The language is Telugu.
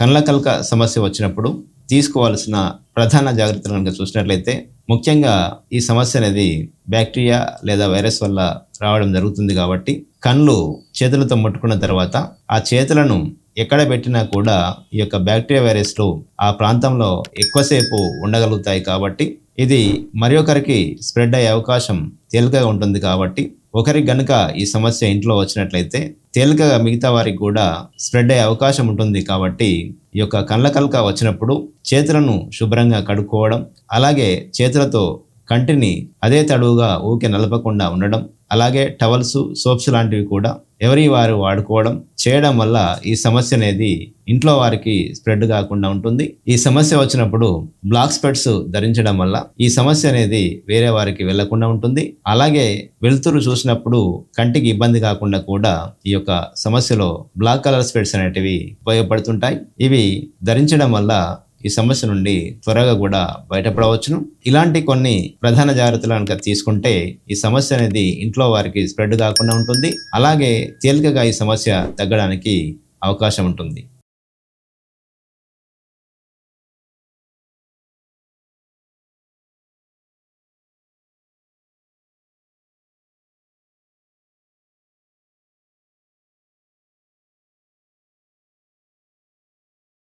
కండ్ల కలక సమస్య వచ్చినప్పుడు తీసుకోవాల్సిన ప్రధాన జాగ్రత్తలు కనుక చూసినట్లయితే, ముఖ్యంగా ఈ సమస్య అనేది బ్యాక్టీరియా లేదా వైరస్ వల్ల రావడం జరుగుతుంది కాబట్టి కళ్ళు చేతులతో ముట్టుకున్న తర్వాత ఆ చేతులను ఎక్కడ పెట్టినా కూడా ఈ యొక్క బ్యాక్టీరియా వైరస్లు ఆ ప్రాంతంలో ఎక్కువసేపు ఉండగలుగుతాయి. కాబట్టి ఇది మరి ఒకరికి స్ప్రెడ్ అయ్యే అవకాశం తేలికగా ఉంటుంది. కాబట్టి ఒకరికి గనుక ఈ సమస్య ఇంట్లో వచ్చినట్లయితే తేలికగా మిగతా వారికి కూడా స్ప్రెడ్ అయ్యే అవకాశం ఉంటుంది. కాబట్టి ఈ యొక్క కండ్ల కలక వచ్చినప్పుడు చేతులను శుభ్రంగా కడుక్కోవడం, అలాగే చేతులతో కంటిని అదే తడువుగా ఊకే నలపకుండా ఉండడం, అలాగే టవల్స్, సోప్స్ లాంటివి కూడా ఎవరి వారు వాడుకోవడం చేయడం వల్ల ఈ సమస్య అనేది ఇంట్లో వారికి స్ప్రెడ్ కాకుండా ఉంటుంది. ఈ సమస్య వచ్చినప్పుడు బ్లాక్ స్పెట్స్ ధరించడం వల్ల ఈ సమస్య అనేది వేరే వారికి వెళ్లకుండా ఉంటుంది. అలాగే వెలుతురు చూసినప్పుడు కంటికి ఇబ్బంది కాకుండా కూడా ఈ యొక్క సమస్యలో బ్లాక్ కలర్ స్పెట్స్ అనేటివి ఉపయోగపడుతుంటాయి. ఇవి ధరించడం వల్ల ఈ సమస్య నుండి త్వరగా కూడా బయటపడవచ్చును. ఇలాంటి కొన్ని ప్రధాన జాగ్రత్తలు కనుక తీసుకుంటే ఈ సమస్య అనేది ఇంట్లో వారికి స్ప్రెడ్ కాకుండా ఉంటుంది. అలాగే తేలికగా ఈ సమస్య తగ్గడానికి అవకాశం ఉంటుంది.